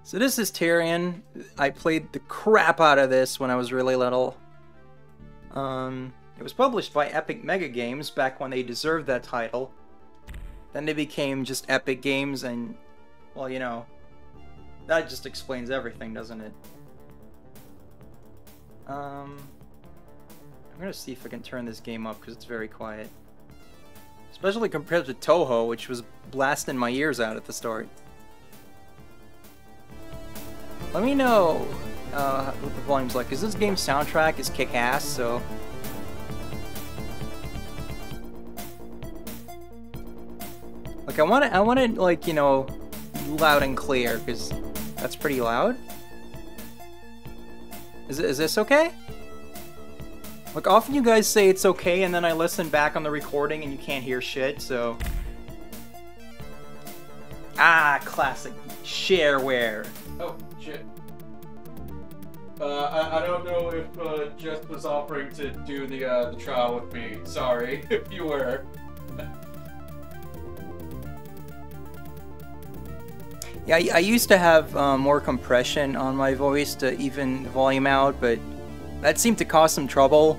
So this is Tyrian. I played the crap out of this when I was really little. It was published by Epic Mega Games back when they deserved that title. Then they became just Epic Games and, well, you know, that just explains everything, doesn't it? I'm gonna see if I can turn this game up because it's very quiet. Especially compared to Toho, which was blasting my ears out at the start. Let me know what the volume's like, because this game's soundtrack is kick-ass, so... Like, I want it, like, you know, loud and clear, because that's pretty loud. Is this okay? Like, often you guys say it's okay, and then I listen back on the recording and you can't hear shit, so... Ah, classic shareware. Oh, shit. I don't know if Jess was offering to do the trial with me. Sorry, if you were. Yeah, I used to have more compression on my voice to even the volume out, but that seemed to cause some trouble,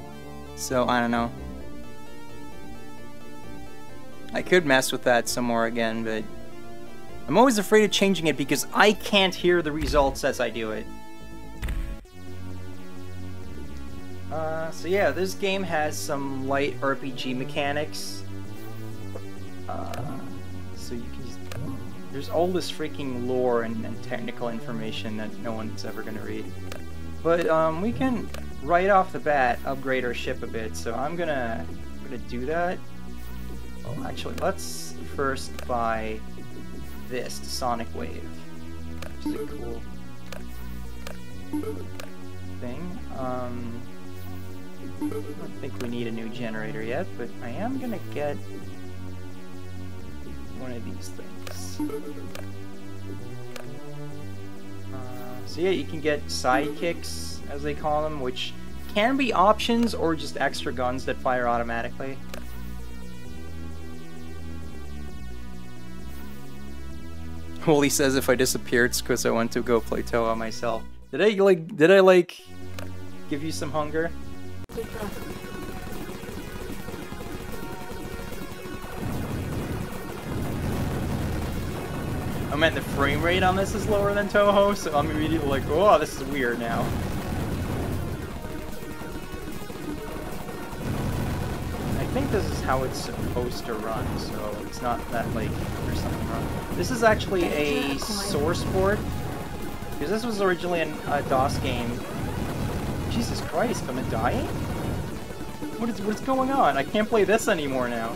so I don't know. I could mess with that some more again, but I'm always afraid of changing it because I can't hear the results as I do it. So yeah, this game has some light RPG mechanics. So you can just... There's all this freaking lore and technical information that no one's ever gonna read. But we can, right off the bat, upgrade our ship a bit, so I'm gonna do that. Well, actually, let's first buy this, the Sonic Wave, which is a cool thing. I don't think we need a new generator yet, but I am gonna get one of these things. So yeah, you can get sidekicks, as they call them, which can be options or just extra guns that fire automatically. Well, he says if I disappeared, it's because I went to go play Toa myself. Did I like give you some hunger? I meant the frame rate on this is lower than Toho, so I'm immediately like, oh, this is weird now. I think this is how it's supposed to run, so it's not that, like, there's something wrong. This is actually a source port, because this was originally a DOS game. Jesus Christ, am I dying? What's going on? I can't play this anymore now.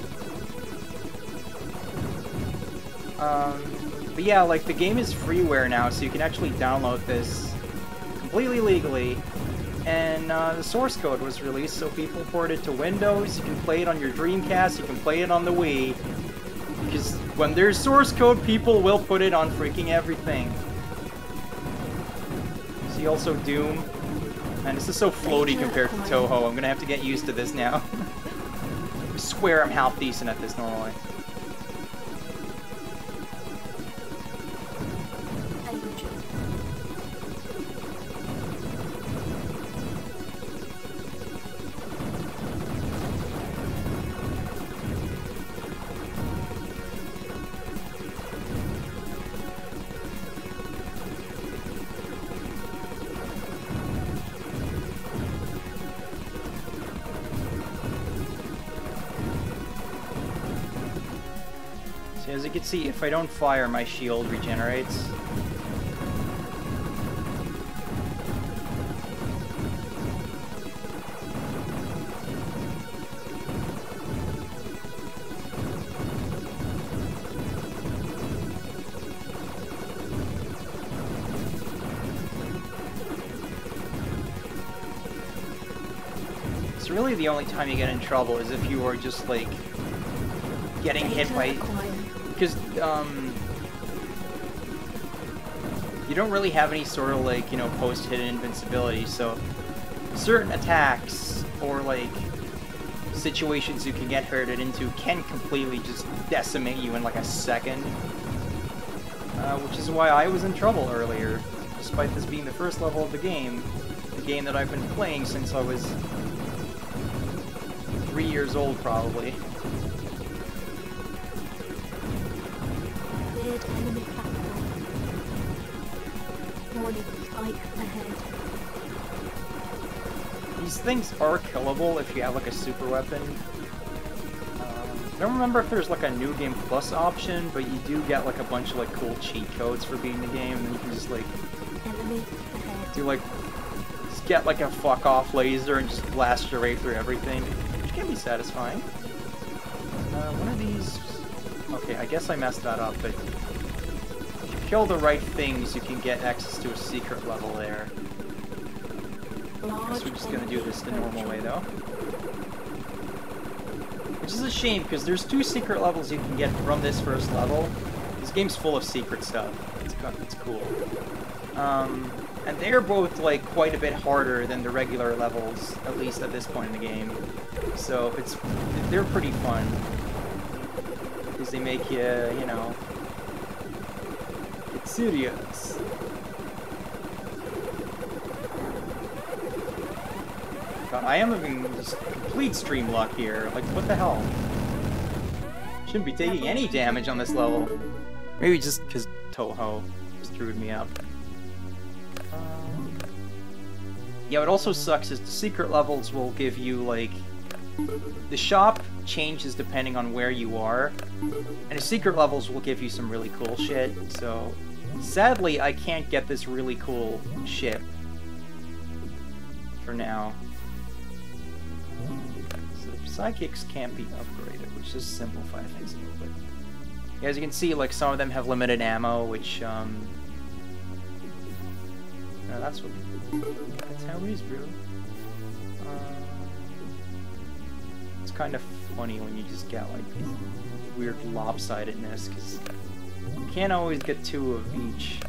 But yeah, like, the game is freeware now, so you can actually download this completely legally. And the source code was released, so people ported it to Windows. You can play it on your Dreamcast, you can play it on the Wii. Because when there's source code, people will put it on freaking everything. See also Doom. Man, this is so floaty compared to Toho. I'm gonna have to get used to this now. I swear I'm half decent at this normally. As you can see, if I don't fire, my shield regenerates. It's really the only time you get in trouble is if you are just, like, getting hit by... Because, you don't really have any sort of, like, you know, post-hit invincibility, so certain attacks or, like, situations you can get hurted into can completely just decimate you in, like, a second. which is why I was in trouble earlier, despite this being the first level of the game that I've been playing since I was 3 years old, probably. Weird enemy platform. Warning, spike ahead. These things are killable if you have like a super weapon. I don't remember if there's like a New Game Plus option, but you do get like a bunch of like cool cheat codes for beating the game, and you can just like do like just get like a fuck off laser and just blast your way through everything, which can be satisfying. One of these. Okay, I guess I messed that up, but if you kill the right things, you can get access to a secret level there. I guess we're just gonna do this the normal way though. Which is a shame, because there's 2 secret levels you can get from this first level. This game's full of secret stuff. It's cool. And they're both, like, quite a bit harder than the regular levels, at least at this point in the game. So, they're pretty fun. Because they make you, you know, get serious. God, I am having just complete stream luck here. Like, what the hell? Shouldn't be taking any damage on this level. Maybe just because Toho just screwed me up. Yeah, what also sucks is the secret levels will give you, like... The shop changes depending on where you are. And the secret levels will give you some really cool shit. So, sadly, I can't get this really cool ship. For now. Sidekicks can't be upgraded, which just simplify things a little bit. Yeah, as you can see, like, some of them have limited ammo, which, no, that's how it is, bro. It's kind of funny when you just get, like, weird lopsidedness, because you can't always get 2 of each.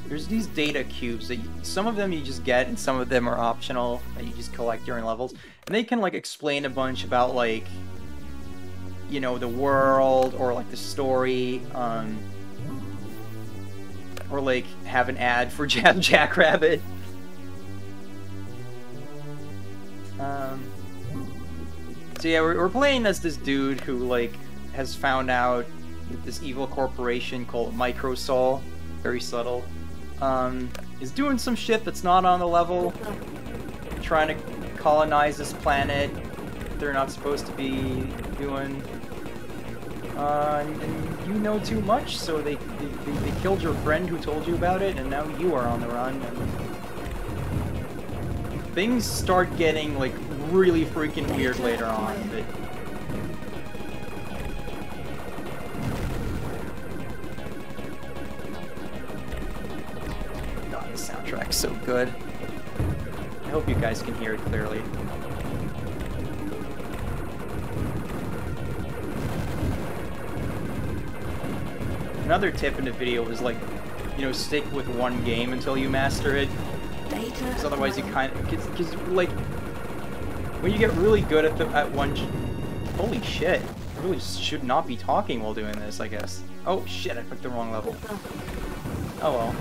There's these data cubes that some of them you just get and some of them are optional that you just collect during levels. And they can like explain a bunch about like, you know, the world or like the story, or like have an ad for Jackrabbit. So yeah, we're playing as this dude who like has found out that this evil corporation called Microsoul, very subtle, is doing some shit that's not on the level, trying to colonize this planet they're not supposed to be doing. And you know too much, so they killed your friend who told you about it, and now you are on the run. And things start getting like really freaking weird later on, but God, the soundtrack's so good. I hope you guys can hear it clearly. Another tip in the video was like, you know, stick with one game until you master it. Because otherwise you kind of, because like, when you get really good at one, holy shit, I really should not be talking while doing this, I guess. Oh shit, I picked the wrong level. Oh well.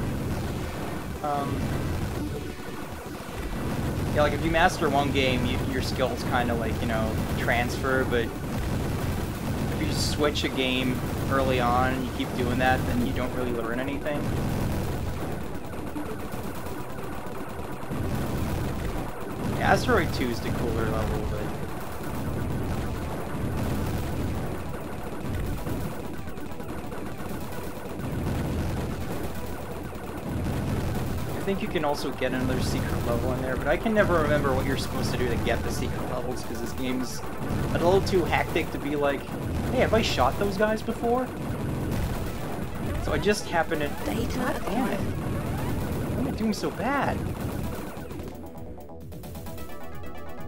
Yeah, like if you master one game, your skills kind of like, you know, transfer, but if you switch a game early on and you keep doing that, then you don't really learn anything. Yeah, Asteroid 2 is the cooler level, but I think you can also get another secret level in there, but I can never remember what you're supposed to do to get the secret levels, because this game's a little too hectic to be like, hey, have I shot those guys before? So I just happen to... God damn it. Why am I doing so bad?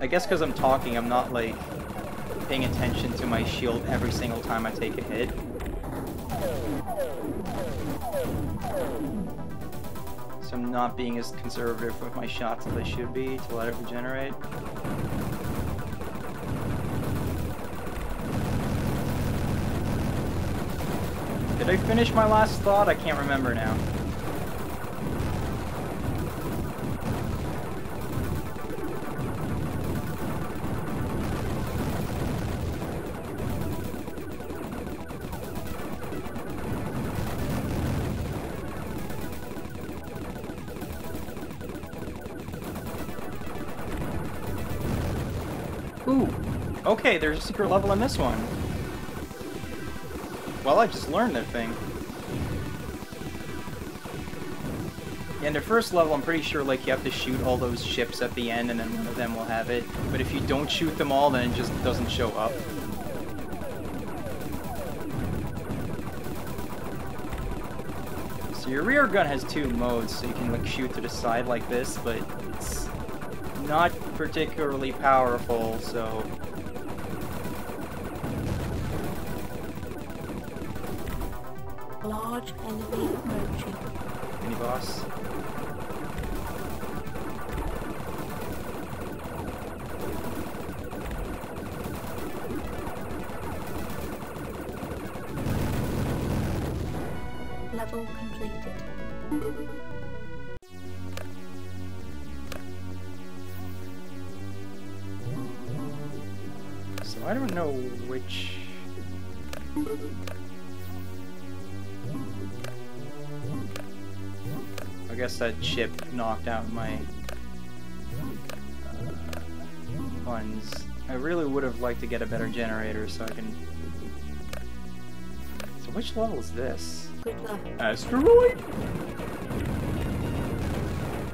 I guess because I'm talking, I'm not, like, paying attention to my shield every single time I take a hit. So I'm not being as conservative with my shots as I should be to let it regenerate. Did I finish my last thought? I can't remember now. Ooh, okay, there's a secret level in this one. Well, I just learned that thing. In the first level, I'm pretty sure like you have to shoot all those ships at the end and then one of them will have it. But if you don't shoot them all, then it just doesn't show up. So your rear gun has two modes, so you can like shoot to the side like this, but it's not particularly powerful, so... Large enemy approaching. Mini boss. Level completed. So I don't know which... I guess that chip knocked out my funds. I really would have liked to get a better generator so I can... So which level is this? Good luck. Asteroid?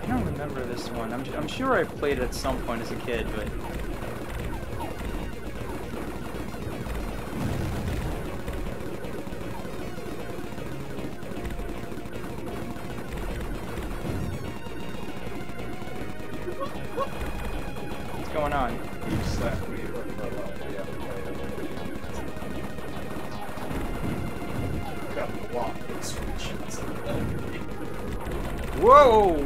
I don't remember this one. I'm sure I played it at some point as a kid, but... What's going on? You slapped me. Got a lot of screenshots of that. Whoa!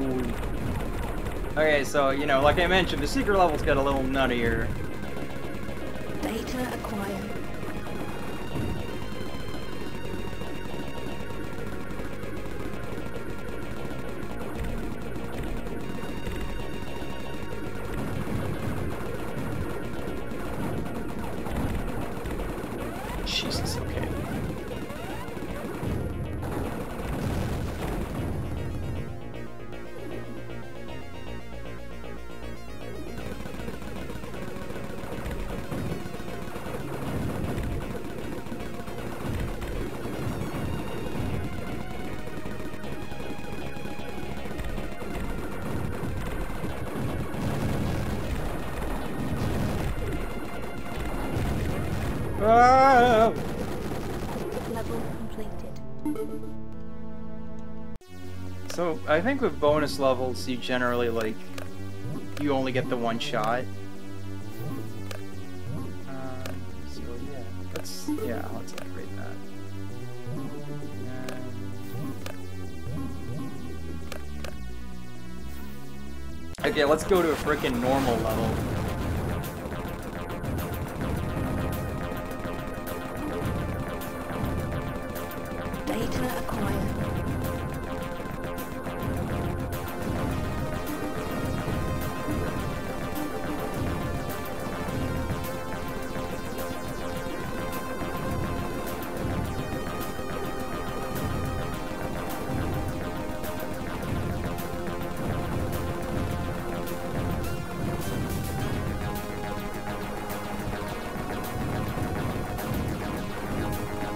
Okay, so, you know, like I mentioned, the secret levels got a little nuttier. Data acquired. Jesus, okay. Ah! Level completed. So, I think with bonus levels, you generally, like, you only get the one shot. So, yeah, let's upgrade that. Okay, let's go to a freaking normal level. Data acquired.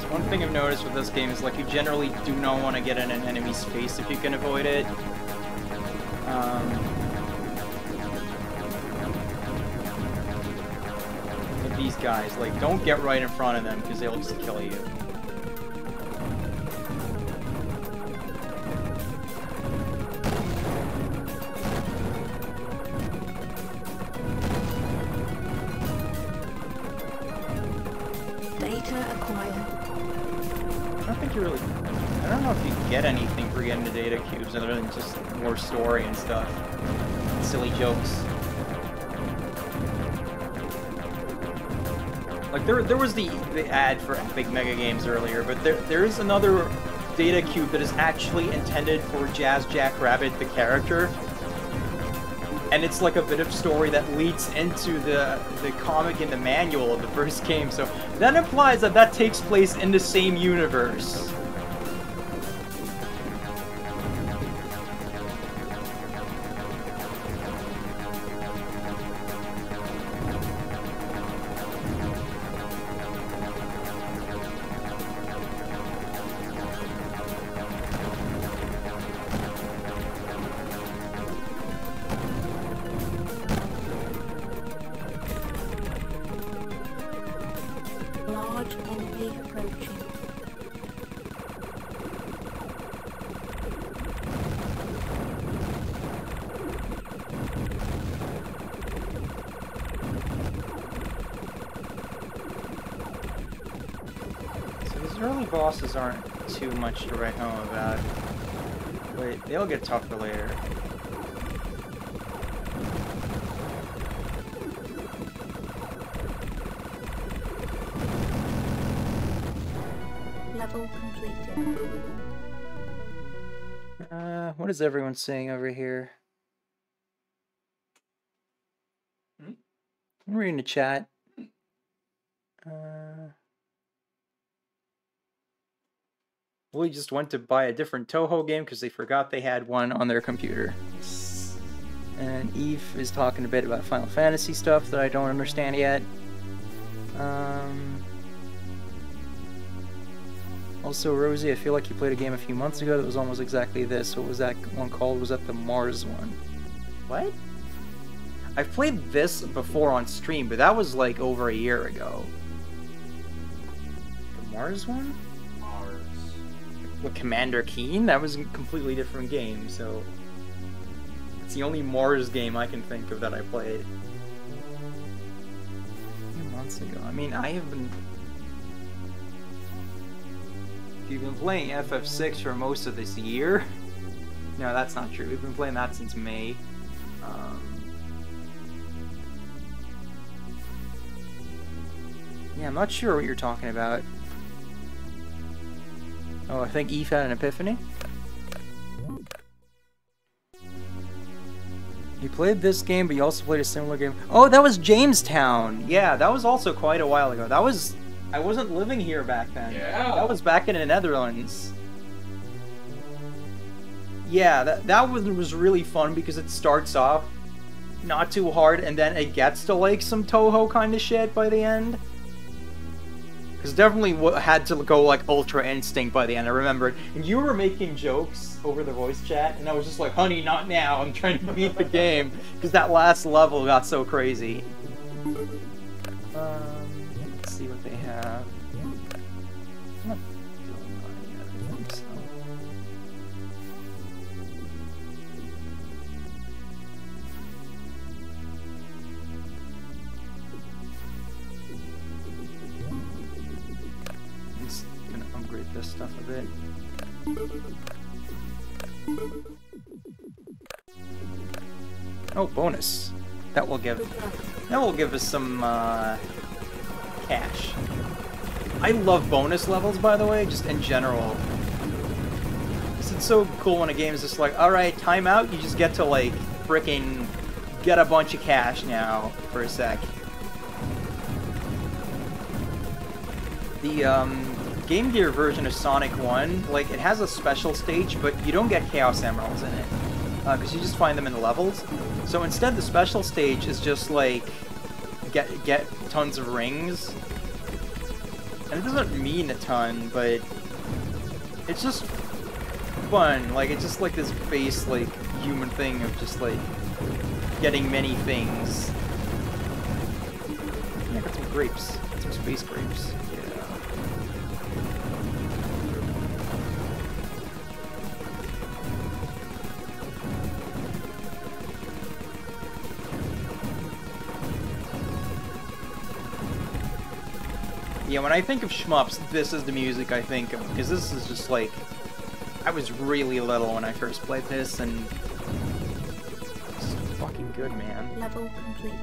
One thing I've noticed with this game is like you generally do not want to get in an enemy's face if you can avoid it. With these guys, like don't get right in front of them because they'll just kill you. Data acquired. I don't think you really... I don't know if you get anything for getting the data cubes other than just more story and stuff. Silly jokes. Like there was the ad for Epic Mega Games earlier, but there is another data cube that is actually intended for Jazz Jackrabbit, the character. And it's like a bit of story that leads into the comic and the manual of the first game, so that implies that that takes place in the same universe. Large enemy approaching. So these early bosses aren't too much to write home about, but they'll get tougher later. Level completed. What is everyone saying over here? Hmm? I'm reading the chat. We just went to buy a different Toho game because they forgot they had one on their computer. And Eve is talking a bit about Final Fantasy stuff that I don't understand yet. Also, Rosie, I feel like you played a game a few months ago that was almost exactly this. What was that one called? Was that the Mars one? What? I've played this before on stream, but that was like over a year ago. The Mars one? Mars. With Commander Keen? That was a completely different game, so... It's the only Mars game I can think of that I played. A few months ago. I mean, I have been... You've been playing FF6 for most of this year? No, that's not true. We've been playing that since May. Yeah, I'm not sure what you're talking about. Oh, I think Eve had an epiphany? You played this game, but you also played a similar game. Oh, that was Jamestown! Yeah, that was also quite a while ago. That was... I wasn't living here back then. Yeah. That was back in the Netherlands. Yeah, that was really fun because it starts off not too hard and then it gets to like some Toho kind of shit by the end. Because definitely had to go like Ultra Instinct by the end, I remember. And you were making jokes over the voice chat and I was just like, honey, not now, I'm trying to beat the game. Because that last level got so crazy. Let's see what they have. I'm not feeling money yet, I think so. I'm just gonna upgrade this stuff a bit. Oh, bonus. That will give us some cash. I love bonus levels, by the way, just in general. It's so cool when a game is just like, alright, timeout, you just get to like frickin' get a bunch of cash now for a sec. The Game Gear version of Sonic 1, like, it has a special stage, but you don't get Chaos Emeralds in it. Because you just find them in the levels. So instead, the special stage is just like, get tons of rings. And it doesn't mean a ton, but it's just fun. Like, it's just like this base, like, human thing of just, like, getting many things. Yeah, I got some grapes. Some space grapes. Yeah, when I think of shmups, this is the music I think of, because this is just like, I was really little when I first played this, and it's fucking good, man. Level completed.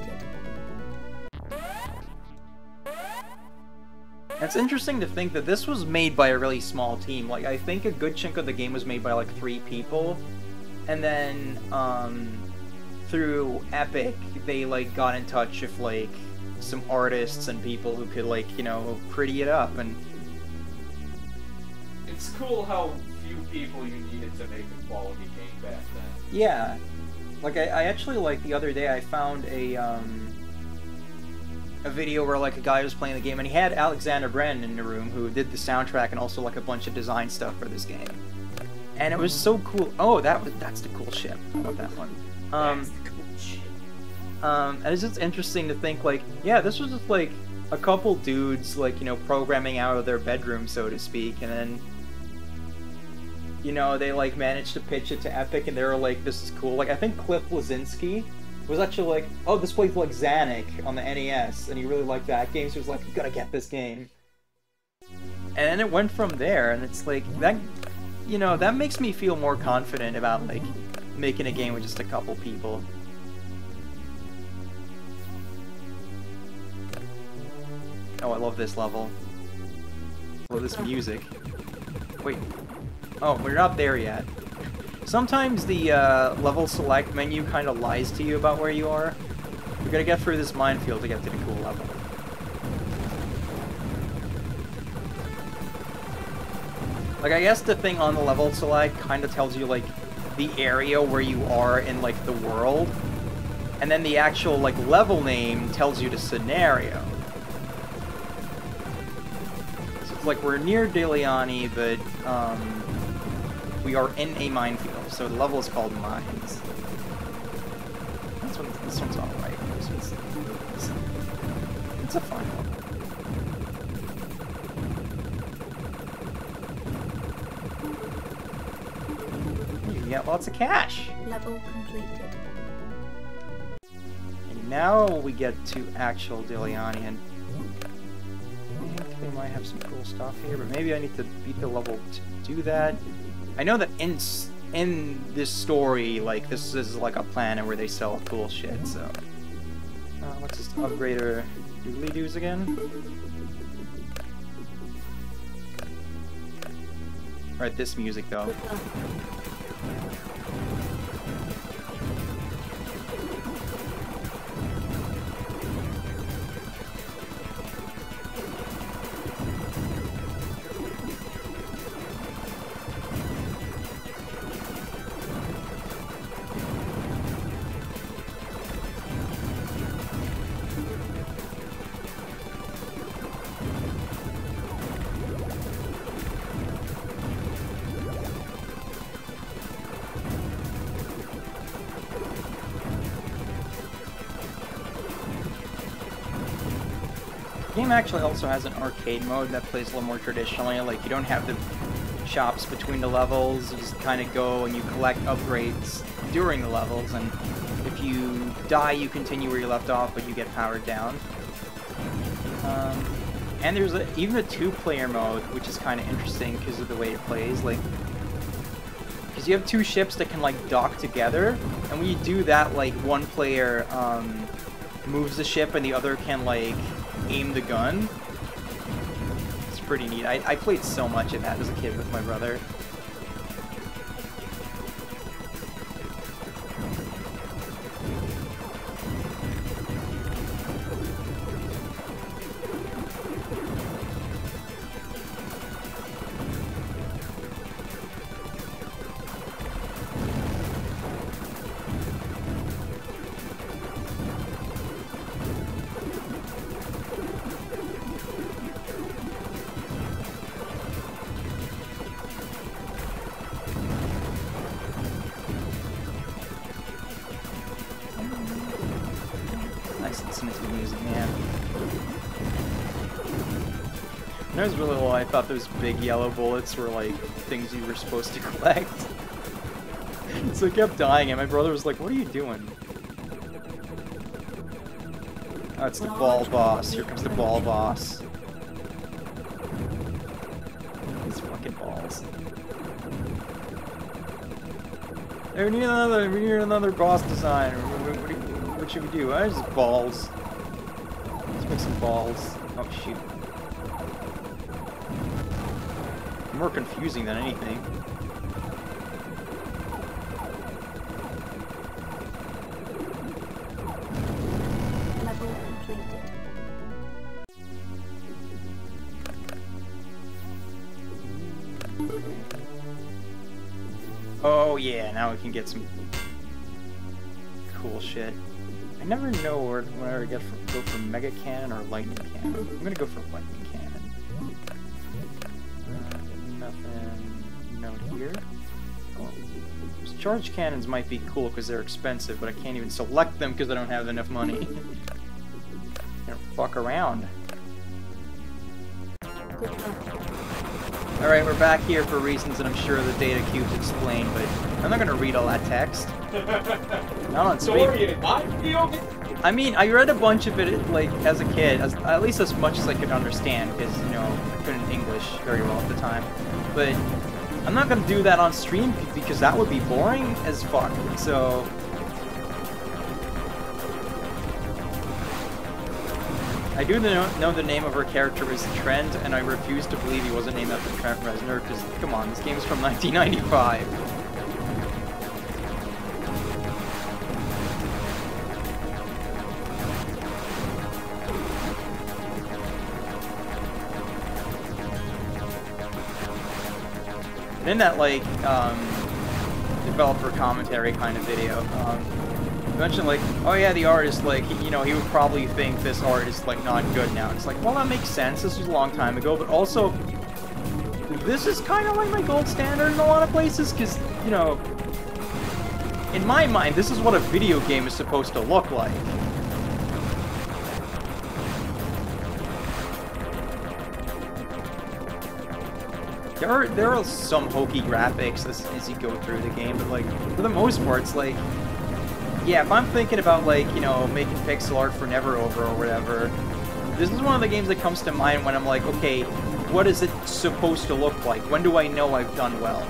It's interesting to think that this was made by a really small team. Like, I think a good chunk of the game was made by, like, 3 people. And then, through Epic, they, like, got in touch with, like, some artists and people who could, like, you know, pretty it up. And it's cool how few people you needed to make a quality game back then. yeah. Like, I actually, like, the other day I found a video where, like, a guy was playing the game, and he had Alexander Brennan in the room, who did the soundtrack and also, like, a bunch of design stuff for this game. And it was so cool. Oh, that's the cool ship. I love that one. That's the cool shit. And it's just interesting to think, like, yeah, this was just, like, a couple dudes, like, you know, programming out of their bedroom, so to speak, and then, you know, they, like, managed to pitch it to Epic, and they were like, this is cool. Like, I think Cliff Blazinski was actually like, oh, this plays like Xanic on the NES, and he really liked that game, so he was like, you gotta get this game. And then it went from there, and it's like, that, you know, that makes me feel more confident about, like, making a game with just a couple people. Oh, I love this level. I love this music. Wait. Oh, we're not there yet. Sometimes the level select menu kind of lies to you about where you are. You're gonna get through this minefield to get to the cool level. Like, I guess the thing on the level select kind of tells you, like, the area where you are in, like, the world. And then the actual, like, level name tells you the scenario. So it's like we're near Deliani, but, we are in a minefield, so the level is called Mines. This one's alright. It's a fun level. You get lots of cash. Level completed. And now we get to actual Deliani, and I think they might have some cool stuff here, but maybe I need to beat the level to do that. I know that in this story, like, this is like a planet where they sell cool shit, so... let's just upgrade our doodly-doos again. Alright, this music, though. The game actually also has an arcade mode that plays a little more traditionally. Like, you don't have the shops between the levels, you just kind of go and you collect upgrades during the levels, and if you die, you continue where you left off, but you get powered down. And there's even a 2-player mode, which is kind of interesting because of the way it plays. Like, because you have 2 ships that can, like, dock together, and when you do that, like, one player moves the ship and the other can, like, aim the gun. It's pretty neat. I played so much of that as a kid with my brother. Nice listening to the music, man. When I was really little, I thought those big yellow bullets were like things you were supposed to collect. So I kept dying, and my brother was like, "What are you doing?" Oh, it's the ball boss. Here comes the ball boss. These fucking balls. Hey, we need another boss design. What should we do? Just balls. Let's make some balls. Oh shoot. more confusing than anything. Level completed. Oh yeah, now we can get some cool shit. I never know where I go for Mega Cannon or Lightning Cannon. I'm gonna go for Lightning Cannon. Nothing. No here. Oh, those charge cannons might be cool because they're expensive, but I can't even select them because I don't have enough money. Can't fuck around. Good luck. Alright, we're back here for reasons that I'm sure the data cubes explain, but I'm not gonna read all that text. Not on stream. I mean, I read a bunch of it, like, as a kid, at least as much as I could understand, because, you know, I couldn't English very well at the time. But I'm not gonna do that on stream, because that would be boring as fuck, so... I do know the name of her character is Trent, and I refuse to believe he wasn't named after Trent Reznor, because, come on, this game is from 1995. And in that, like, developer commentary kind of video, mentioned like, oh yeah, the artist, like, you know, he would probably think this art is like not good now. It's like, well, that makes sense. This was a long time ago, but also, this is kind of like my gold standard in a lot of places, because, you know, in my mind, this is what a video game is supposed to look like. There are some hokey graphics as you go through the game, but like, for the most part, it's like, yeah, if I'm thinking about, like, you know, making pixel art for Never Over or whatever, this is one of the games that comes to mind when I'm like, okay, what is it supposed to look like? When do I know I've done well?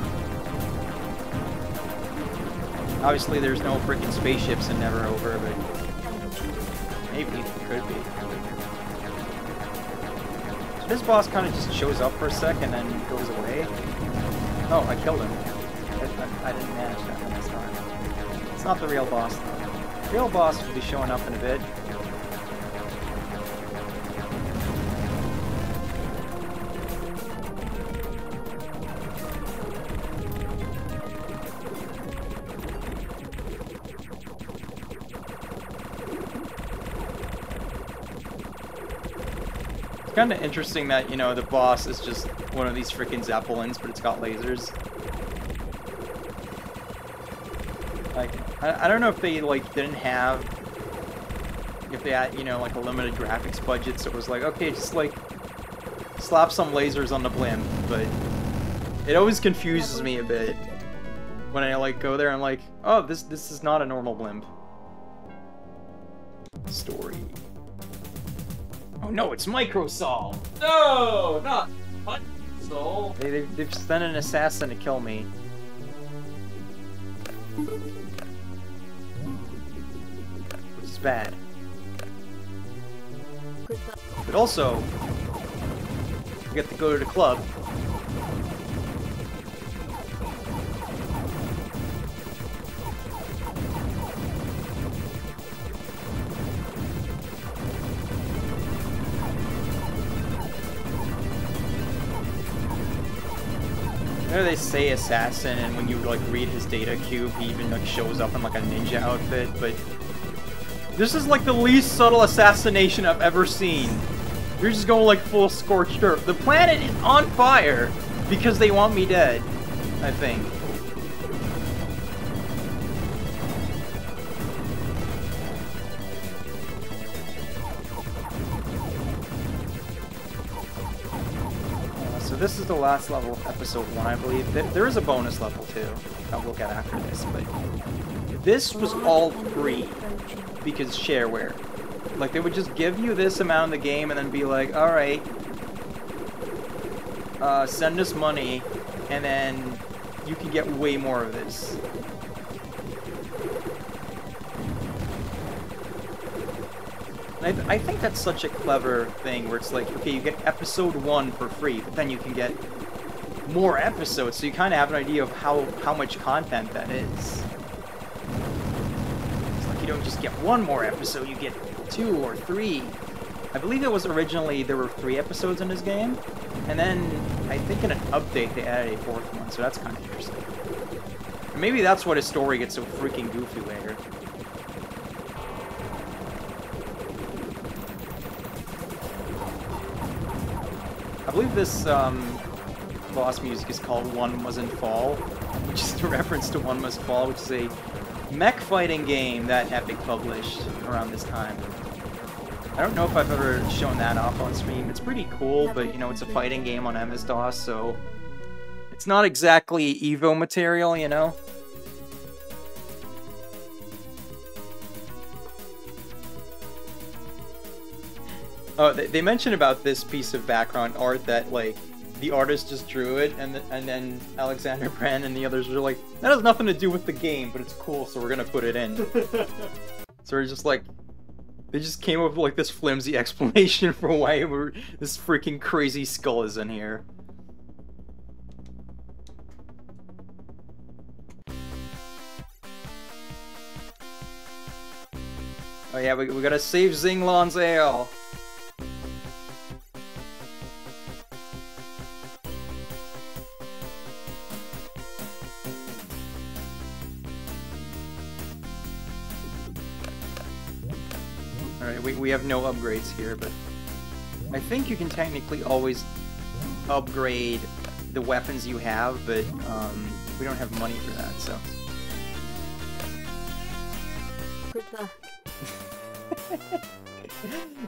Obviously, there's no freaking spaceships in Never Over, but maybe it could be. So this boss kind of just shows up for a sec and then goes away. Oh, I killed him. I didn't manage that one this time. It's not the real boss, though. The real boss will be showing up in a bit. It's kind of interesting that, you know, the boss is just one of these freaking Zeppelins, but it's got lasers. Like, I don't know if they, like, didn't have... If they had, you know, like, a limited graphics budget, so it was like, okay, just, like, slap some lasers on the blimp, but... It always confuses me a bit. When I, like, go there, I'm like, oh, this is not a normal blimp. Story. Oh no, it's Microsol! No, not Microsol. They've sent an assassin to kill me. Which is bad. But also, we get to go to the club. You know, they say assassin, and when you like read his data cube, he even like shows up in like a ninja outfit, but this is like the least subtle assassination I've ever seen. You're just going like full scorched earth. The planet is on fire because they want me dead, I think. So this is the last level of episode 1, I believe. There is a bonus level too. I'll look at after this, but this was all free because shareware. Like, they would just give you this amount in the game and then be like, alright, send us money, and then you can get way more of this. And I think that's such a clever thing where it's like, okay, you get episode 1 for free, but then you can get more episodes, so you kind of have an idea of how much content that is. It's like you don't just get one more episode, you get 2 or 3. I believe it was originally there were 3 episodes in this game, and then I think in an update they added a 4th one, so that's kind of interesting. Maybe that's why his story gets so freaking goofy later. I believe this boss music is called One Mustn't Fall, which is a reference to One Must Fall, which is a mech fighting game that Epic published around this time. I don't know if I've ever shown that off on stream. It's pretty cool, but you know, it's a fighting game on MS-DOS, so it's not exactly Evo material, you know? Oh, they mentioned about this piece of background art that, like, the artist just drew it, and then Alexander Brand and the others were like, that has nothing to do with the game, but it's cool, so we're gonna put it in. So we're just like, they just came up with like this flimsy explanation for why this freaking crazy skull is in here. Oh yeah, we gotta save Zinglon's ale. Alright, we have no upgrades here, but I think you can technically always upgrade the weapons you have, but we don't have money for that, so. Good luck.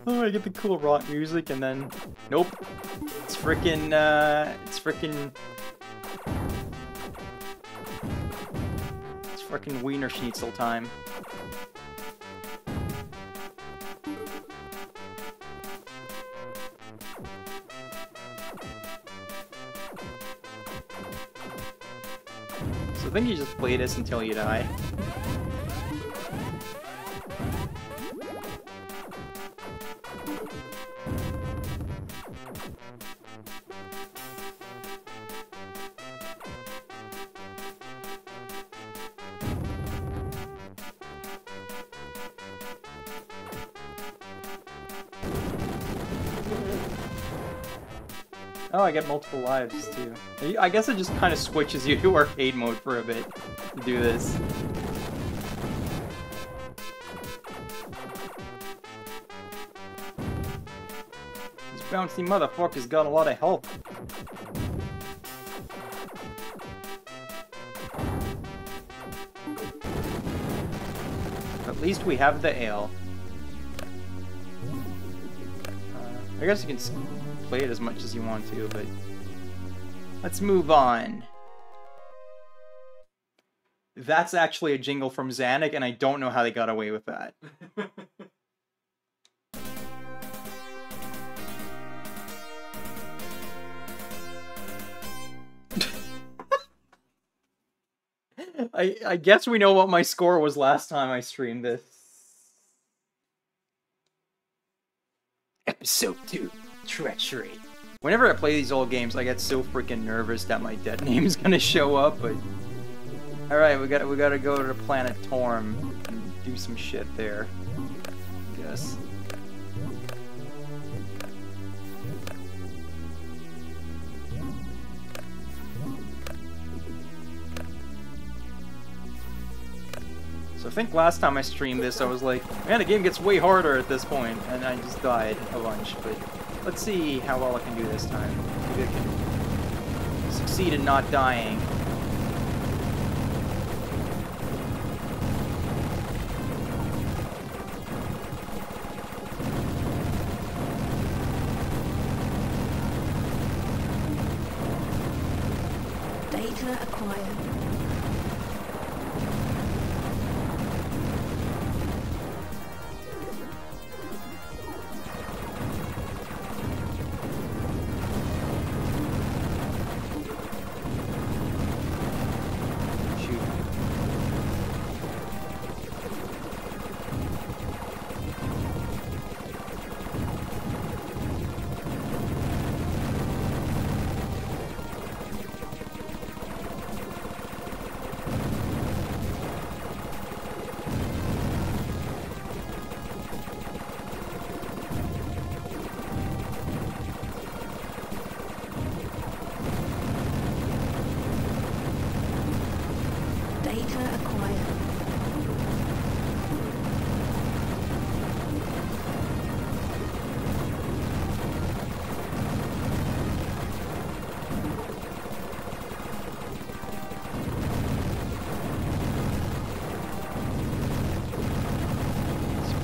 Oh, I get the cool rock music, and then nope, it's frickin' Wiener Schnitzel time. So I think you just play this until you die. Oh, I get multiple lives, too. I guess it just kind of switches you to arcade mode for a bit to do this. This bouncy motherfucker's got a lot of health. At least we have the ale. I guess you can play it as much as you want to, but let's move on. That's actually a jingle from Zanuck, and I don't know how they got away with that. I guess we know what my score was last time I streamed this. Episode 2. Treachery. Whenever I play these old games, I get so freaking nervous that my dead name's gonna show up, but... Alright, we gotta go to the planet Torm and do some shit there. I guess. So I think last time I streamed this, I was like, man, the game gets way harder at this point, and I just died a bunch, but let's see how well I can do this time. Maybe I can succeed in not dying. Data acquired.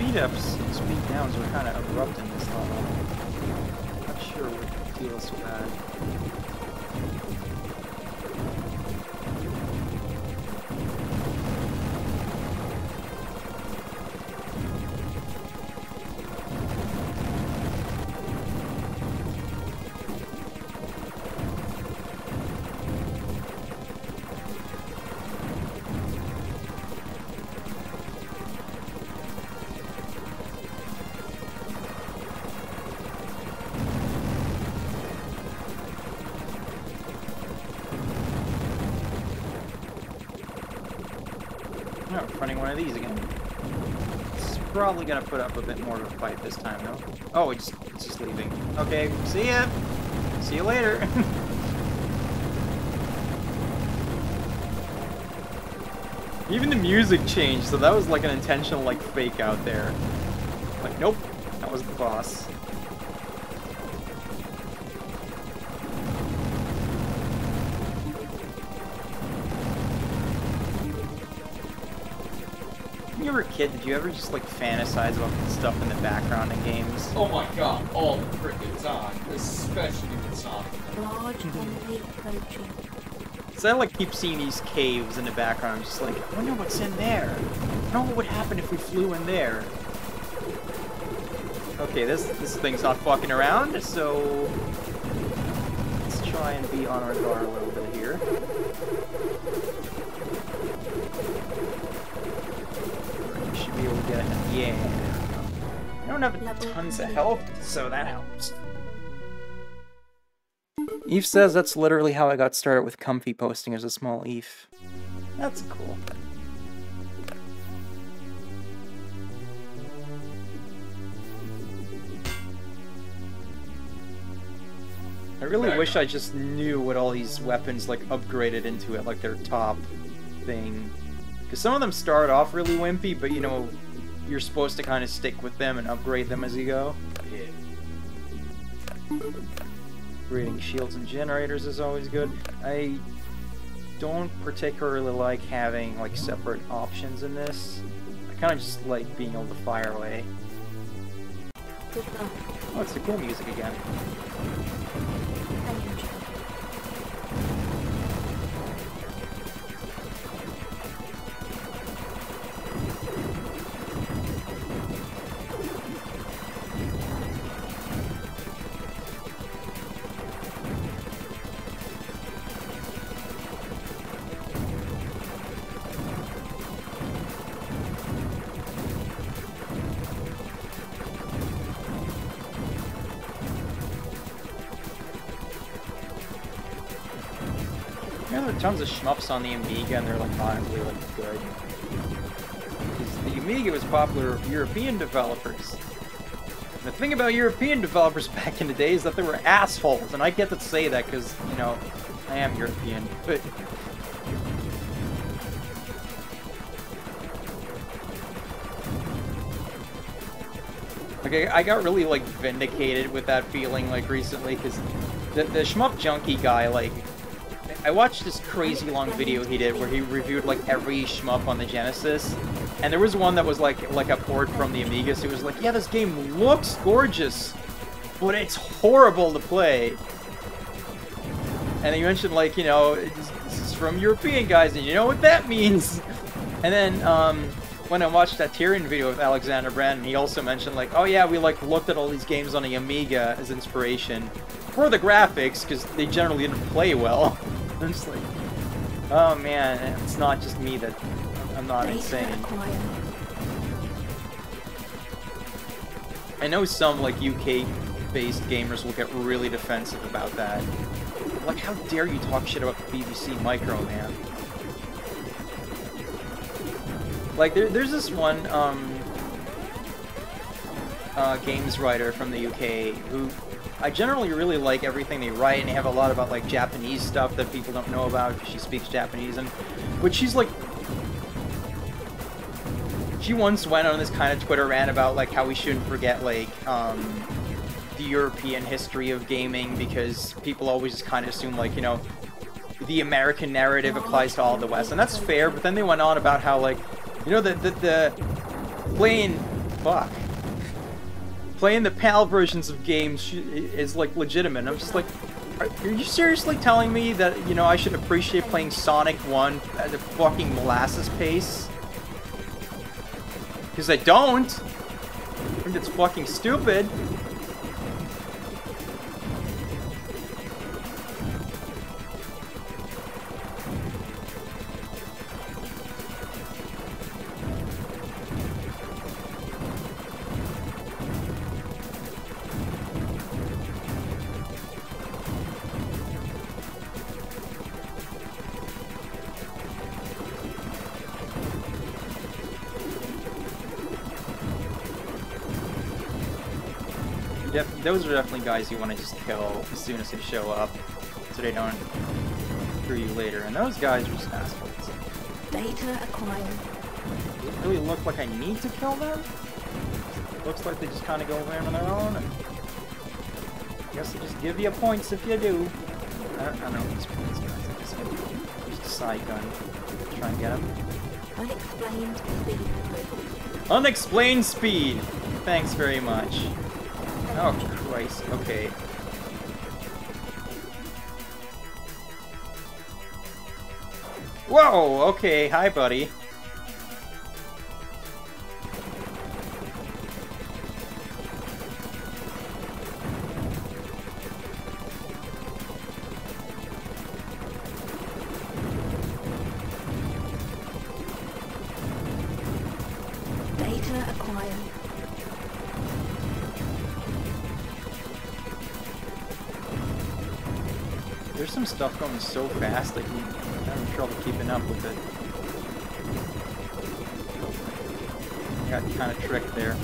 speed-ups and speed-downs were kind of abrupt in this level. Not sure what feels bad. No, running one of these again. It's probably gonna put up a bit more of a fight this time, though. Oh, it's just leaving. Okay, see ya! See you later! Even the music changed, so that was like an intentional like fake out there. Like, nope, that was the boss. When you were a kid, did you ever just like fantasize about stuff in the background in games? Oh my god, all the freaking time. Especially with Sonic. Large enemy approaching. So I like keep seeing these caves in the background, just like, I wonder what's in there. I wonder what would happen if we flew in there. Okay, this thing's not fucking around, so let's try and be on our guard a little bit here. We should be able to get it. Yeah. I don't have tons of health, so that helps. Eve says that's literally how I got started with Comfy posting as a small Eve. That's cool. I really wish I just knew what all these weapons like upgraded into it, like their top thing. Because some of them start off really wimpy, but you know, you're supposed to kind of stick with them and upgrade them as you go. Yeah. Upgrading shields and generators is always good. I don't particularly like having like separate options in this. I kind of just like being able to fire away. Good luck. Oh, it's the cool music again. Yeah, there are tons of shmups on the Amiga, and they're like not really like good. Because the Amiga was popular with European developers. And the thing about European developers back in the day is that they were assholes, and I get to say that because, you know, I am European. But okay, I got really like vindicated with that feeling like recently because the shmup junkie guy, like, I watched this crazy long video he did where he reviewed like every shmup on the Genesis, and there was one that was like a port from the Amiga, so he was like, yeah, this game looks gorgeous, but it's horrible to play. And he mentioned like, you know, this is from European guys, and you know what that means. And then when I watched that Tyrian video with Alexander Brandon, he also mentioned like, oh yeah, we like looked at all these games on the Amiga as inspiration for the graphics because they generally didn't play well. I'm just like, oh man, it's not just me that I'm not insane. I know some like UK-based gamers will get really defensive about that. Like, how dare you talk shit about the BBC Micro, man? Like, there's this one games writer from the UK who I generally really like everything they write, and they have a lot about like Japanese stuff that people don't know about because she speaks Japanese, but she's like, she once went on this kind of Twitter rant about like how we shouldn't forget like the European history of gaming because people always just kind of assume like, you know, the American narrative applies to all of the West, and that's fair. But then they went on about how like, you know, the playing fuck? Playing the PAL versions of games is like legitimate. I'm just like, are you seriously telling me that, you know, I should appreciate playing Sonic 1 at a fucking molasses pace? Because I don't. I think it's fucking stupid. Those are definitely guys you want to just kill as soon as they show up, so they don't screw you later. And those guys are just assholes. Data acquired. Does it really look like I need to kill them? Looks like they just kind of go away on their own. And I guess they just give you points if you do. I don't know what these points guys. I guess maybe just a side gun. Try and get them. Unexplained speed. Unexplained speed! Thanks very much. Oh, Christ. Okay. Whoa! Okay, hi, buddy. Data acquired. There's some stuff going so fast that I'm having trouble keeping up with it. Got kind of tricked there.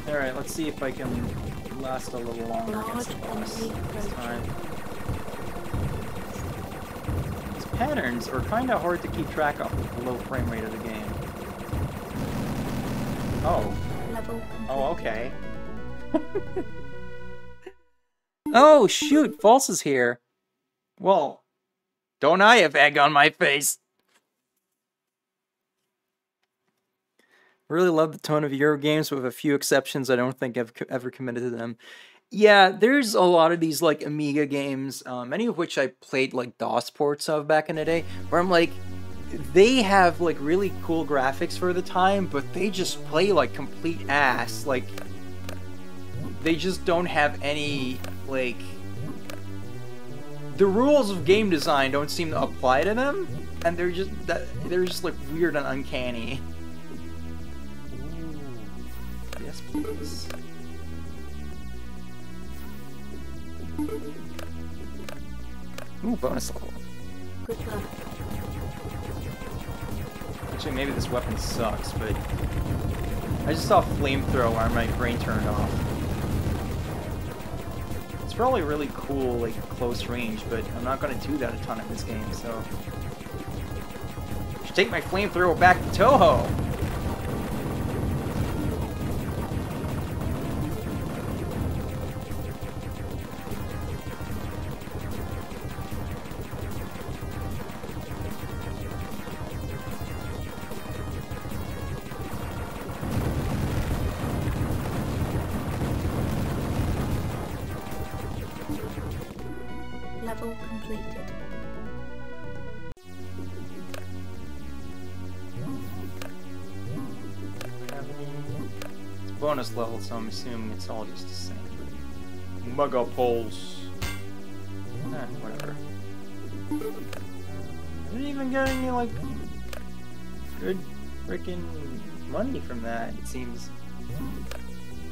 Alright, let's see if I can last a little longer against the boss this time. These patterns are kind of hard to keep track of with the low frame rate of the game. Oh. Oh, okay. Oh, shoot! False is here. Well, don't I have egg on my face? Really love the tone of Euro games, with a few exceptions. I don't think I've ever committed to them. Yeah, there's a lot of these like Amiga games, many of which I played like DOS ports of back in the day, where I'm like, they have like really cool graphics for the time, but they just play like complete ass. Like, they just don't have any like, the rules of game design don't seem to apply to them, and they're just like weird and uncanny. Yes, please. Ooh, bonus level. Good luck. Actually, maybe this weapon sucks, but I just saw flamethrower and my brain turned off. It's probably really cool, like, close range, but I'm not going to do that a ton in this game, so... I should take my flamethrower back to Toho! Level completed. It's bonus level, so I'm assuming it's all just the same. Mega Pulse. Whatever. I didn't even get any, like, good freaking money from that, it seems.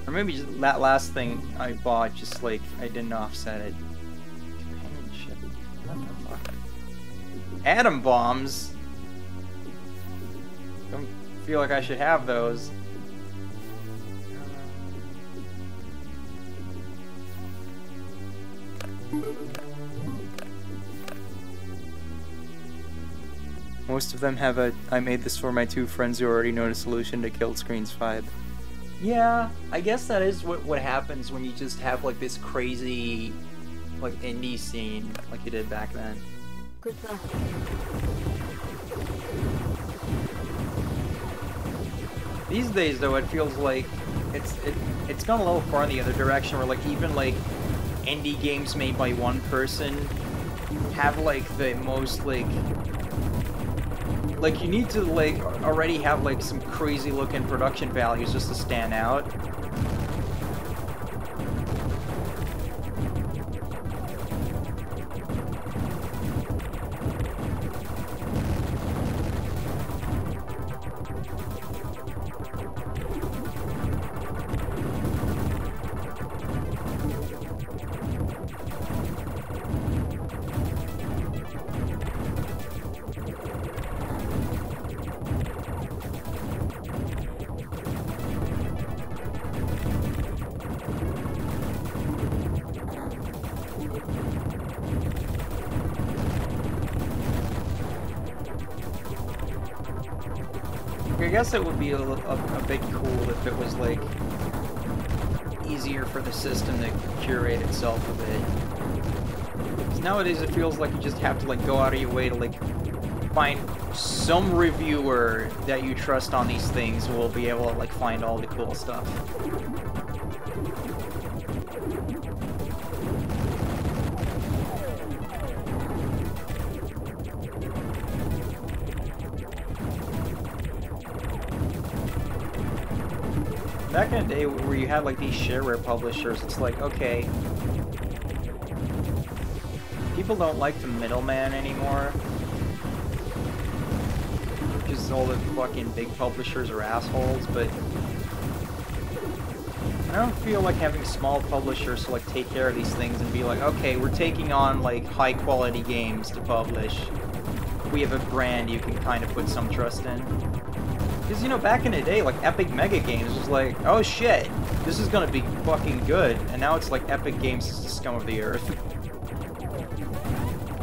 Or maybe just that last thing I bought, just like, I didn't offset it. Companionship. What the fuck? Atom bombs? Don't feel like I should have those. Most of them have a "I made this for my two friends who already know the solution to kill screens" vibe. Yeah, I guess that is what happens when you just have like this crazy like indie scene like you did back then. Good luck. These days though, it feels like it's gone a little far in the other direction where like even like indie games made by one person have like the most like you need to like already have like some crazy looking production values just to stand out. I guess it would be a bit cool if it was like easier for the system to curate itself a bit. 'Cause nowadays it feels like you just have to like go out of your way to like find some reviewer that you trust on these things who will be able to like find all the cool stuff. Back in the day where you had like these shareware publishers, it's like, okay, people don't like the middleman anymore because all the fucking big publishers are assholes, but I don't feel like having small publishers to like take care of these things and be like, okay, we're taking on like high quality games to publish. We have a brand you can kind of put some trust in. Because, you know, back in the day, like, Epic Mega Games was like, oh shit, this is gonna be fucking good. And now it's like Epic Games is the scum of the earth.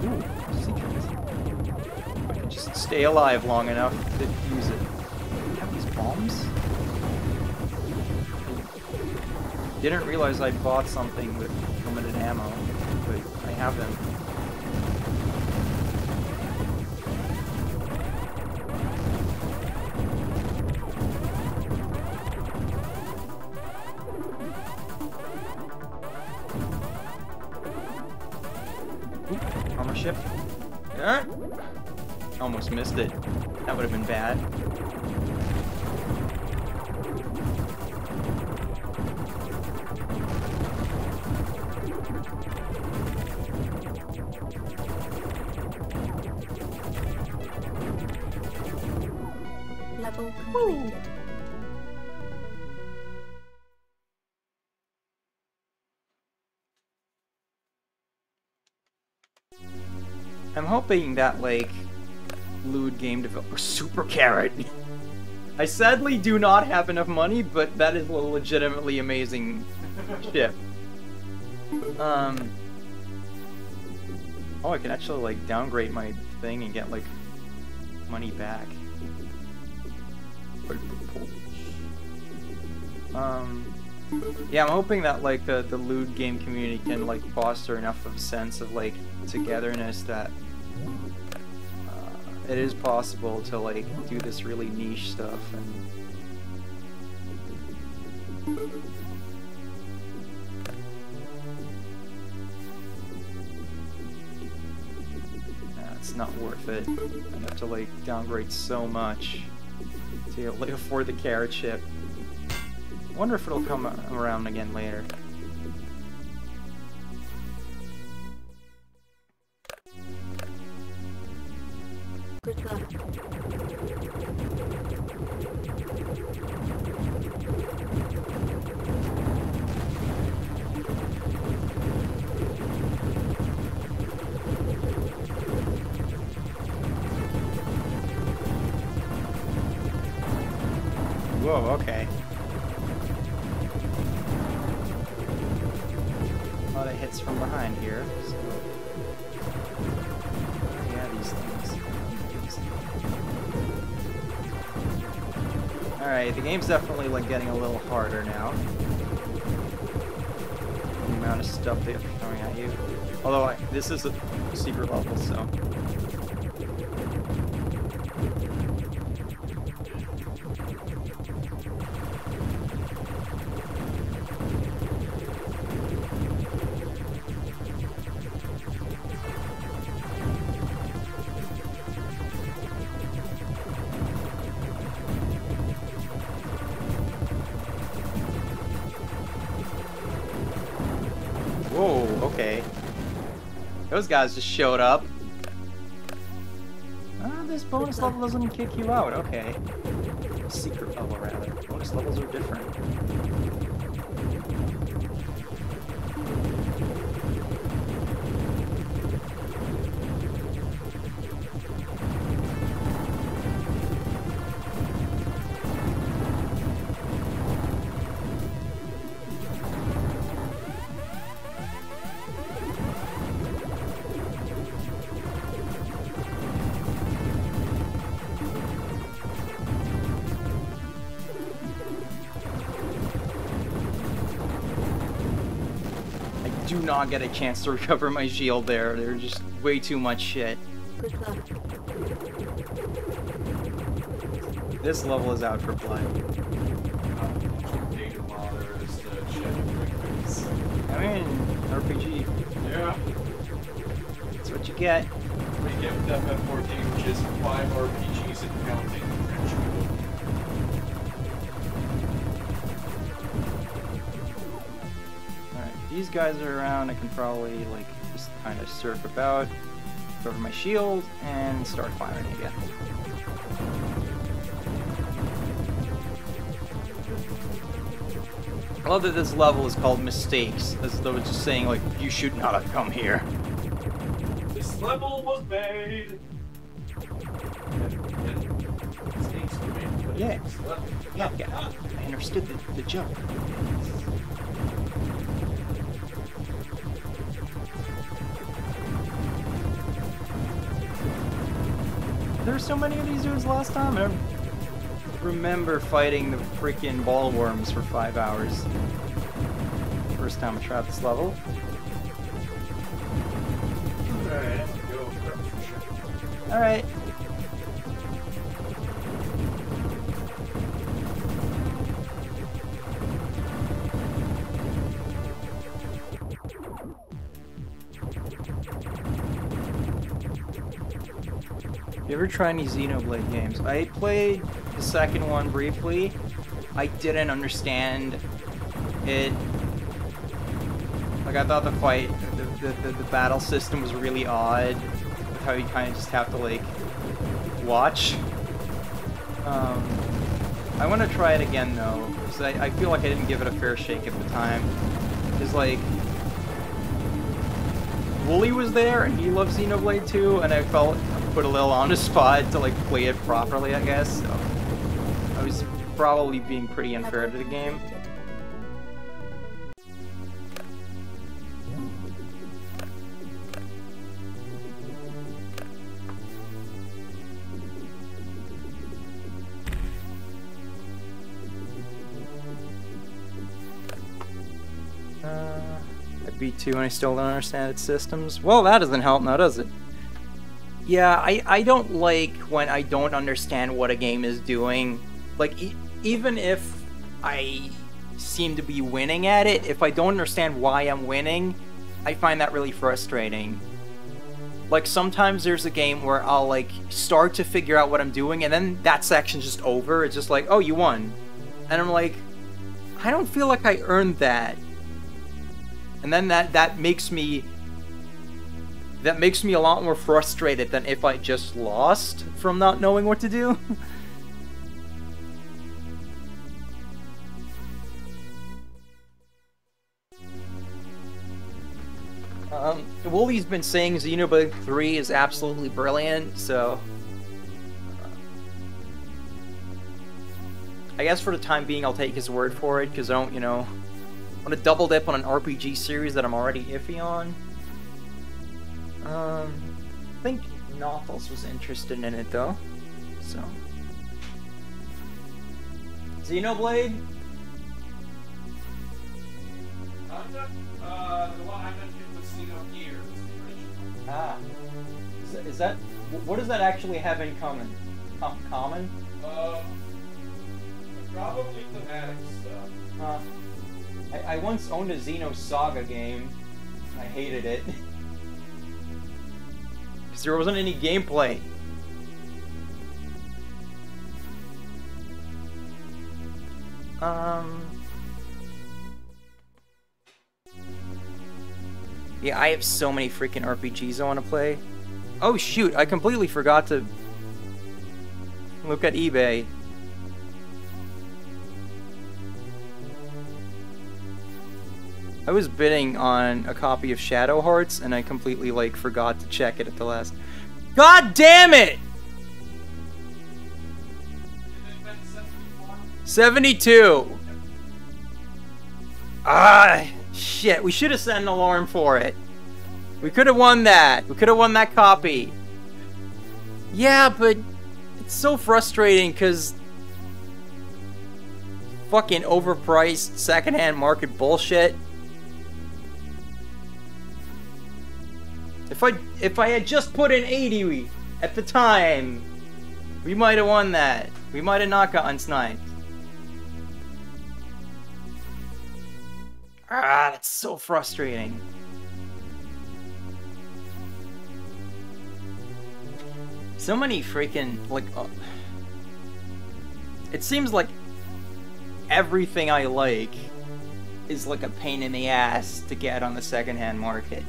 Ooh, secret. If I can just stay alive long enough to use it. Do I have these bombs? I didn't realize I bought something with limited ammo, but I have them. Armor ship. Almost missed it. That would have been bad. Level completed. I'm hoping that, like, lewd game developer Super Carrot. I sadly do not have enough money, but that is a legitimately amazing ship. Oh, I can actually, like, downgrade my thing and get, like, money back. Yeah, I'm hoping that, like, the lewd game community can, like, foster enough of a sense of, like, togetherness that it is possible to like do this really niche stuff and it's not worth it. I have to like downgrade so much to be able to afford the carrot chip. I wonder if it'll come around again later. Good luck. Whoa, okay. A lot of hits from behind here. So. Yeah, these things. Alright, the game's definitely like getting a little harder now. The amount of stuff they have throwing at you. Although this is a secret level, so. Whoa, okay. Those guys just showed up. This bonus level doesn't kick you out, okay. Secret level, rather. Bonus levels are different. Do not get a chance to recover my shield there. There's just way too much shit. Good luck. This level is out for blood. I mean, RPG. Yeah. That's what you get. We get with FF14, which is 5 RPGs and counting French. These guys are around. I can probably like just kind of surf about, cover my shield, and start firing again. I love that this level is called Mistakes, as though it's just saying like, you should not have come here. This level was made. Mistakes were made. Yeah. Yeah. I understood the joke. There were so many of these dudes last time. I remember fighting the freaking ball worms for 5 hours. First time I tried this level. Alright, go. Alright. You ever try any Xenoblade games? I played the second one briefly. I didn't understand it. Like, I thought the fight, the battle system was really odd. With how you kind of just have to, like, watch. I want to try it again, though. Because I feel like I didn't give it a fair shake at the time. Because, like, Wooly was there, and he loved Xenoblade 2, and I felt put a little on the spot to like play it properly, I guess. So I was probably being pretty unfair to the game. I beat 2 and I still don't understand its systems. Well, that doesn't help now, does it? Yeah, I don't like when I don't understand what a game is doing. Like, even if I seem to be winning at it, if I don't understand why I'm winning, I find that really frustrating. Like, sometimes there's a game where I'll, like, start to figure out what I'm doing, and then that section's just over. It's just like, oh, you won. And I'm like, I don't feel like I earned that. And then that makes me a lot more frustrated than if I just lost from not knowing what to do. Wooly's been saying Xenoblade 3 is absolutely brilliant, so I guess for the time being I'll take his word for it, because I don't, want to double dip on an RPG series that I'm already iffy on. I think Nautilus was interested in it though, so. Xenoblade? The one I mentioned was Xenogears, the original. Ah. Is that... What does that actually have in common? Common? Probably thematic stuff. Huh. I once owned a Xenosaga game. I hated it. Because there wasn't any gameplay. Yeah, I have so many freaking RPGs I want to play. Oh shoot, I completely forgot to look at eBay. I was bidding on a copy of Shadow Hearts and I completely like forgot to check it at the last. God damn it! 72! Ah, shit, we should have set an alarm for it. We could have won that. We could have won that copy. Yeah, but it's so frustrating because fucking overpriced secondhand market bullshit. If I had just put in 80 at the time, we might have won that. We might have not gotten sniped. Ah, that's so frustrating. So many freaking, like, it seems like everything I like is like a pain in the ass to get on the secondhand market.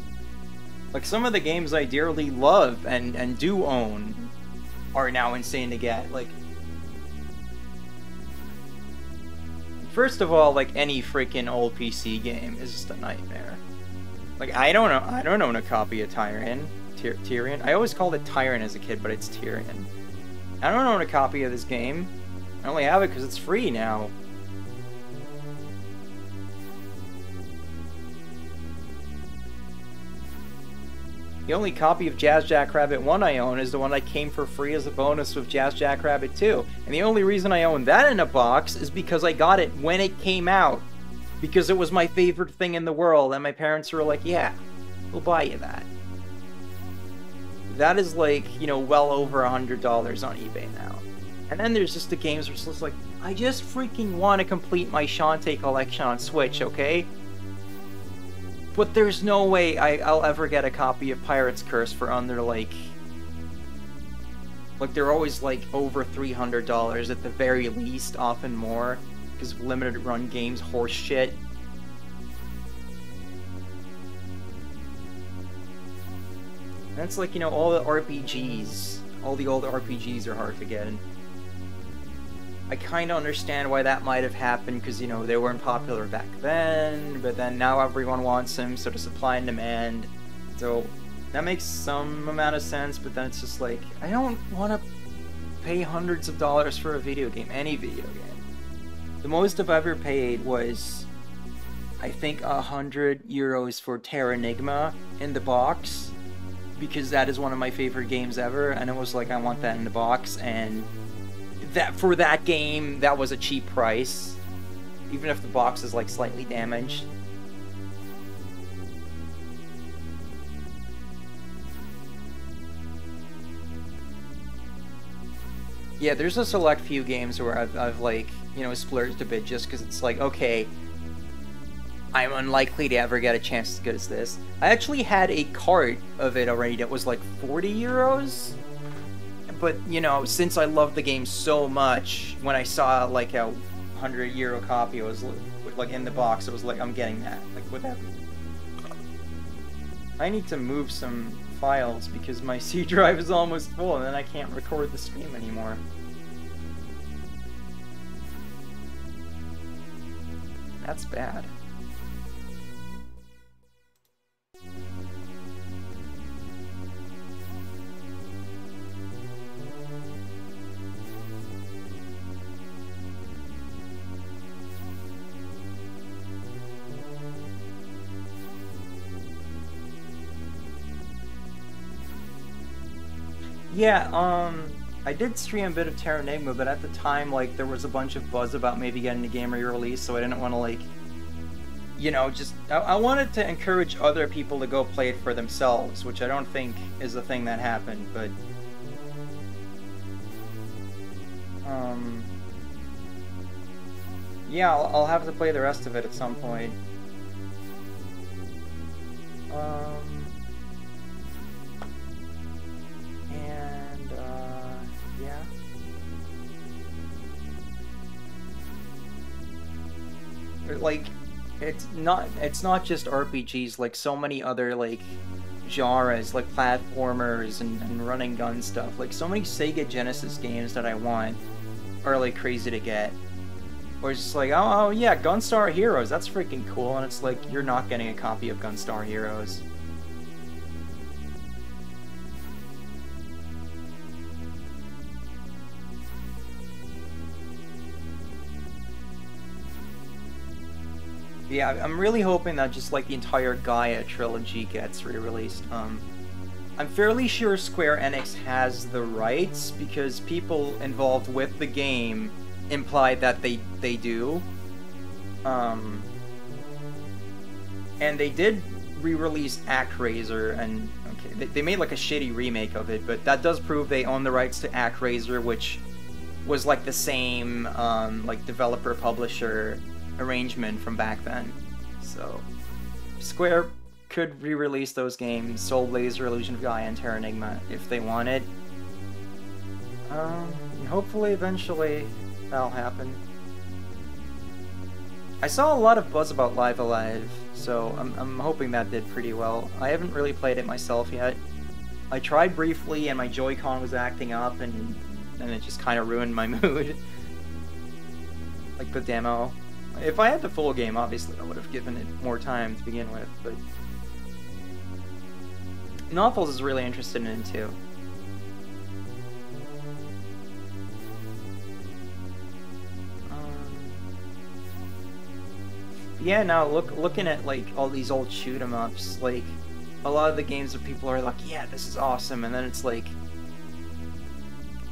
Like, some of the games I dearly love and do own are now insane to get. Like, first of all, like, any freaking old PC game is just a nightmare. Like, I don't own a copy of Tyrian. Tyrian? I always called it Tyrian as a kid, but it's Tyrian. I don't own a copy of this game. I only have it because it's free now. The only copy of Jazz Jackrabbit 1 I own is the one that came for free as a bonus with Jazz Jackrabbit 2. And the only reason I own that in a box is because I got it when it came out. Because it was my favorite thing in the world, and my parents were like, yeah, we'll buy you that. That is like, you know, well over $100 on eBay now. And then there's just the games where it's just like, I just freaking want to complete my Shantae collection on Switch, okay? But there's no way I'll ever get a copy of Pirate's Curse for under, like, they're always, like, over $300 at the very least, often more, because of limited run games, horse shit. And it's like, you know, all the RPGs, all the old RPGs are hard to get, and I kind of understand why that might have happened, because, you know, they weren't popular back then, but then now everyone wants them, so the supply and demand. So that makes some amount of sense, but then it's just like, I don't want to pay hundreds of dollars for a video game, any video game. The most I've ever paid was, I think, 100 euros for Terranigma in the box, because that is one of my favorite games ever, and it was like, I want that in the box, and that for that game, that was a cheap price, even if the box is like slightly damaged. Yeah, there's a select few games where I've like, you know, splurged a bit just because it's like, okay, I'm unlikely to ever get a chance as good as this. I actually had a cart of it already that was like 40 euros. But, you know, since I love the game so much, when I saw, like, a 100 euro copy, it was, like, in the box, it was like, I'm getting that. Like, with everything. I need to move some files, because my C drive is almost full, and then I can't record the stream anymore. That's bad. Yeah, I did stream a bit of Terranigma, but at the time, like, there was a bunch of buzz about maybe getting the game re-released, so I didn't want to, like, you know, just... I wanted to encourage other people to go play it for themselves, which I don't think is the thing that happened, but... Yeah, I'll have to play the rest of it at some point. And, yeah. Like, it's not just RPGs, like, so many other, like, genres, like platformers and run and gun stuff. Like, so many Sega Genesis games that I want are, like, crazy to get. Or it's just like, oh yeah, Gunstar Heroes, that's freaking cool, and it's like, you're not getting a copy of Gunstar Heroes. Yeah, I'm really hoping that just like the entire Gaia trilogy gets re-released. I'm fairly sure Square Enix has the rights, because people involved with the game implied that they do. And they did re-release ActRaiser, and okay, they made like a shitty remake of it, but that does prove they own the rights to ActRaiser, which was like the same like developer-publisher arrangement from back then. So Square could re-release those games, Soul Blazer, Illusion of Gaia, and Terranigma, if they wanted. And hopefully eventually that'll happen. I saw a lot of buzz about Live Alive, so I'm hoping that did pretty well. I haven't really played it myself yet. I tried briefly and my Joy-Con was acting up, and it just kind of ruined my mood. Like the demo. If I had the full game, obviously I would have given it more time to begin with, but... Novels is really interested in it too. Yeah, now looking at like all these old shoot 'em ups, like a lot of the games that people are like, yeah, this is awesome, and then it's like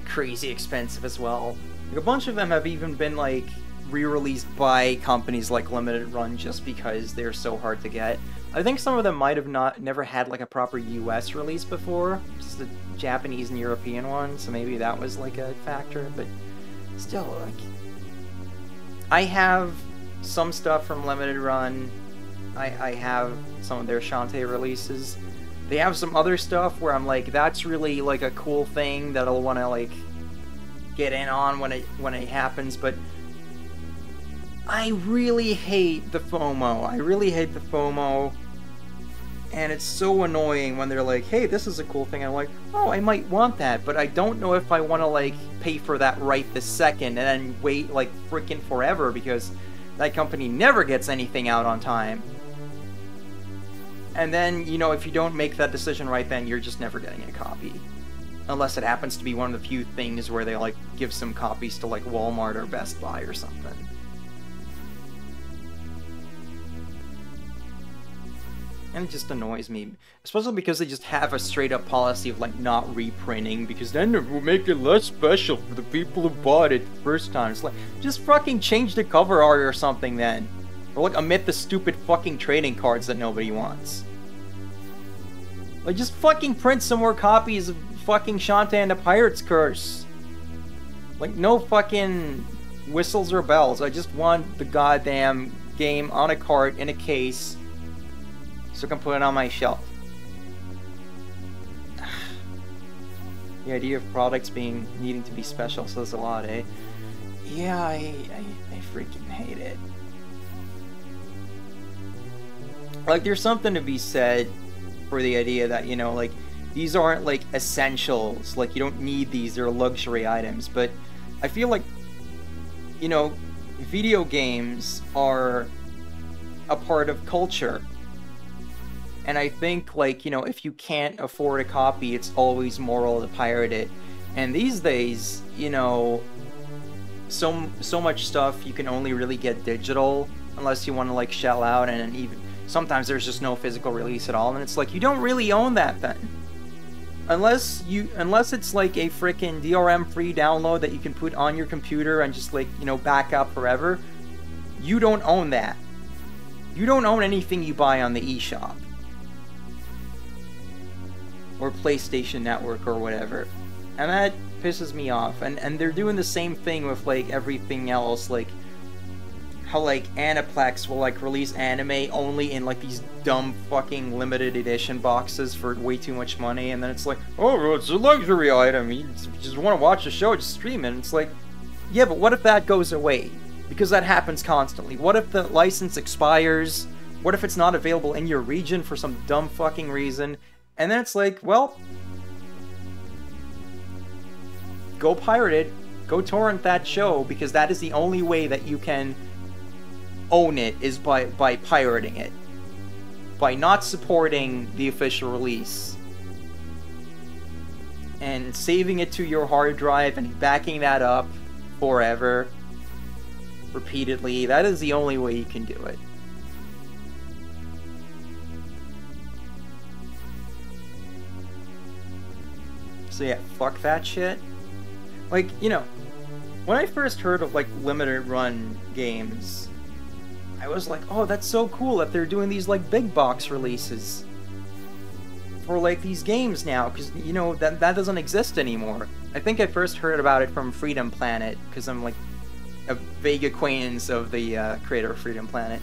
crazy expensive as well. Like a bunch of them have even been like re-released by companies like Limited Run just because they're so hard to get. I think some of them might have never had like a proper US release before, just a Japanese and European one, so maybe that was like a factor, but still, like, I have some stuff from Limited Run. I have some of their Shantae releases. They have some other stuff where I'm like, that's really like a cool thing that I'll want to like get in on when it happens, but I really hate the FOMO. I really hate the FOMO, and it's so annoying when they're like, hey, this is a cool thing. I'm like, oh, I might want that, but I don't know if I want to like pay for that right this second and then wait like freaking forever because that company never gets anything out on time. And then, you know, if you don't make that decision right then, you're just never getting a copy. Unless it happens to be one of the few things where they, like, give some copies to, like, Walmart or Best Buy or something. And it just annoys me. Especially because they just have a straight-up policy of, like, not reprinting, because then it will make it less special for the people who bought it the first time. It's like, just fucking change the cover art or something then. Or, like, omit the stupid fucking trading cards that nobody wants. Like, just fucking print some more copies of fucking Shantae and the Pirate's Curse. Like, no fucking whistles or bells. I just want the goddamn game on a cart in a case so I can put it on my shelf. The idea of products needing to be special says a lot, eh? Yeah, I freaking hate it. Like, there's something to be said for the idea that, you know, like, these aren't, like, essentials. Like, you don't need these, they're luxury items. But I feel like, you know, video games are a part of culture. And I think, like, you know, if you can't afford a copy, it's always moral to pirate it. And these days, you know, so much stuff you can only really get digital unless you want to, like, shell out, and even sometimes there's just no physical release at all, and it's like, you don't really own that then. unless it's like a freaking DRM free download that you can put on your computer and just like, you know, back up forever, you don't own that. You don't own anything you buy on the eShop. Or PlayStation Network or whatever. And that pisses me off. And they're doing the same thing with like everything else, like how like Aniplex will like release anime only in like these dumb fucking limited edition boxes for way too much money, and then it's like, oh, it's a luxury item, you just want to watch the show, just stream it. And it's like, yeah, but what if that goes away? Because that happens constantly. What if the license expires? What if it's not available in your region for some dumb fucking reason? And then it's like, well, go pirate it, go torrent that show, because that is the only way that you can own it, is by pirating it. By not supporting the official release. And saving it to your hard drive and backing that up forever, repeatedly. That is the only way you can do it. So yeah, fuck that shit. Like, you know, when I first heard of like limited run games, I was like, oh, that's so cool that they're doing these like big box releases for like these games now, because, you know, that doesn't exist anymore. I think I first heard about it from Freedom Planet, because I'm like a vague acquaintance of the creator of Freedom Planet.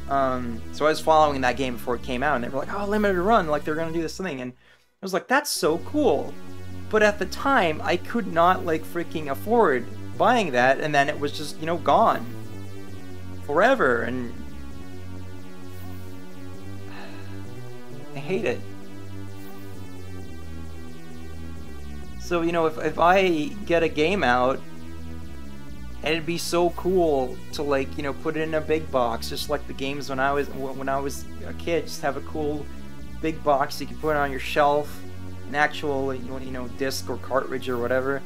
So I was following that game before it came out, and they were like, oh, limited run, like they're gonna do this thing, and I was like, that's so cool. But at the time, I could not like freaking afford buying that, and then it was just, you know, gone forever, and I hate it. So, you know, if I get a game out, and it'd be so cool to like, you know, put it in a big box, just like the games when I was a kid. Just have a cool big box you can put on your shelf, an actual, you know, disc or cartridge or whatever.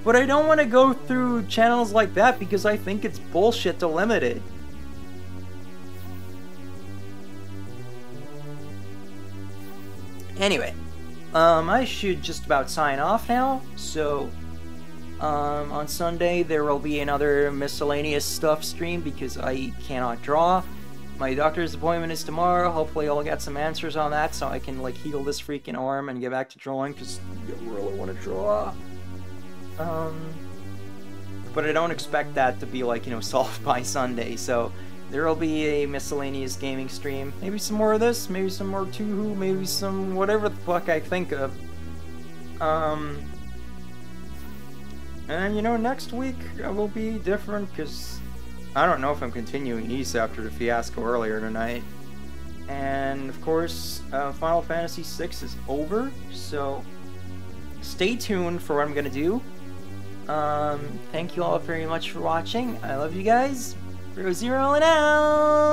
But I don't want to go through channels like that, because I think it's bullshit to limit it. Anyway, I should just about sign off now. So, on Sunday there will be another miscellaneous stuff stream, because I cannot draw. My doctor's appointment is tomorrow. Hopefully I'll get some answers on that, so I can like heal this freaking arm and get back to drawing, because I really want to draw. But I don't expect that to be like, you know, solved by Sunday, so there will be a miscellaneous gaming stream. Maybe some more of this, maybe some more Tuhu, maybe some whatever the fuck I think of. And, you know, next week will be different, because I don't know if I'm continuing Ys after the fiasco earlier tonight. And, of course, Final Fantasy VI is over, so stay tuned for what I'm gonna do. Thank you all very much for watching. I love you guys. Bro Zero and out!